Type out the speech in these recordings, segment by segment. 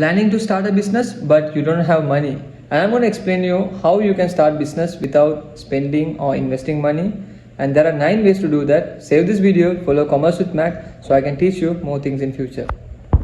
Planning to start a business but you don't have money, and I'm going to explain you how you can start business without spending or investing money, and there are 9 ways to do that. Save this video, follow Commerce with Mac so I can teach you more things in future.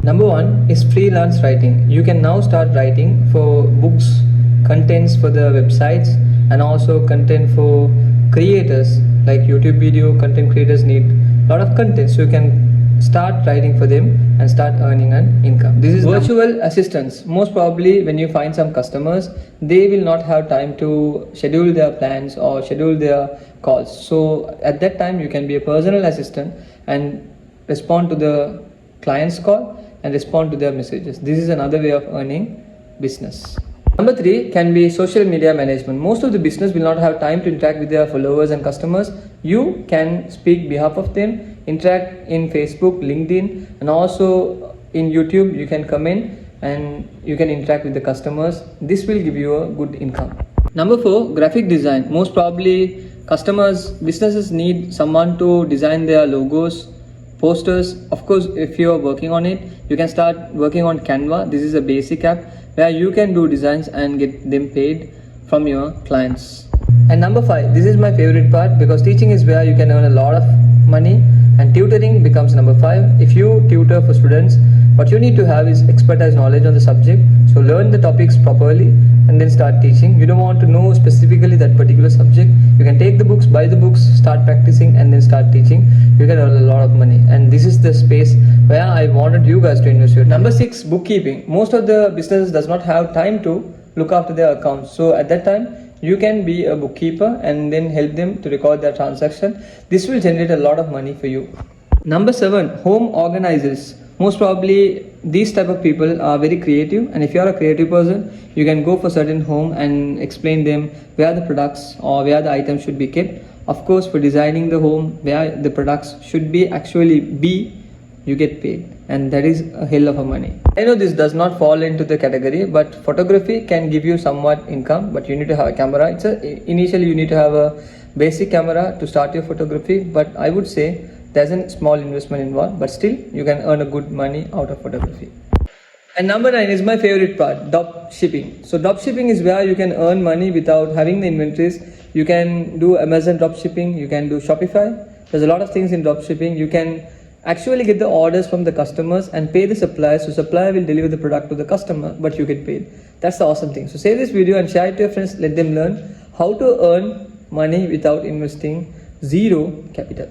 Number 1 is freelance writing. You can now start writing for books, contents for the websites, and also content for creators like YouTube video content creators need a lot of content, so you can start writing for them and start earning an income. This is virtual assistants. Most probably when you find some customers, they will not have time to schedule their plans or schedule their calls, so at that time you can be a personal assistant and respond to the client's call and respond to their messages. This is another way of earning business. Number 3 can be social media management. Most of the business will not have time to interact with their followers and customers. You can speak behalf of them, interact in Facebook, LinkedIn, and also in YouTube. You can comment and you can interact with the customers. This will give you a good income. Number 4, graphic design. Most probably businesses need someone to design their logos, posters. Of course, if you are working on it, you can start working on Canva. This is a basic app where you can do designs and get them paid from your clients. And number 5, this is my favorite part because teaching is where you can earn a lot of money, and tutoring becomes number 5. If you tutor for students, what you need to have is expertise knowledge on the subject. So learn the topics properly and then start teaching. You don't want to know specifically that particular subject. You can take the books, buy the books, start practicing, and then start teaching. You can earn a lot of money, and this is the space where I wanted you guys to invest your time. Number 6, bookkeeping. Most of the businesses does not have time to look after their accounts, so at that time you can be a bookkeeper and then help them to record their transaction. This will generate a lot of money for you. Number 7, home organizers. Most probably these type of people are very creative, and if you are a creative person, you can go for certain home and explain them where the products or where the items should be kept. Of course, for designing the home where the products should be you get paid, and that is a hell of a money. I know this does not fall into the category, but photography can give you somewhat income, but you need to have a camera. Initially you need to have a basic camera to start your photography, but I would say there's a small investment involved, but still you can earn a good money out of photography. And number 9 is my favorite part, drop shipping. So drop shipping is where you can earn money without having the inventories. You can do Amazon drop shipping, you can do Shopify. There's a lot of things in drop shipping. You can actually get the orders from the customers and pay the supplier, so supplier will deliver the product to the customer, but you get paid. That's the awesome thing. So save this video and share it to your friends. Let them learn how to earn money without investing zero capital.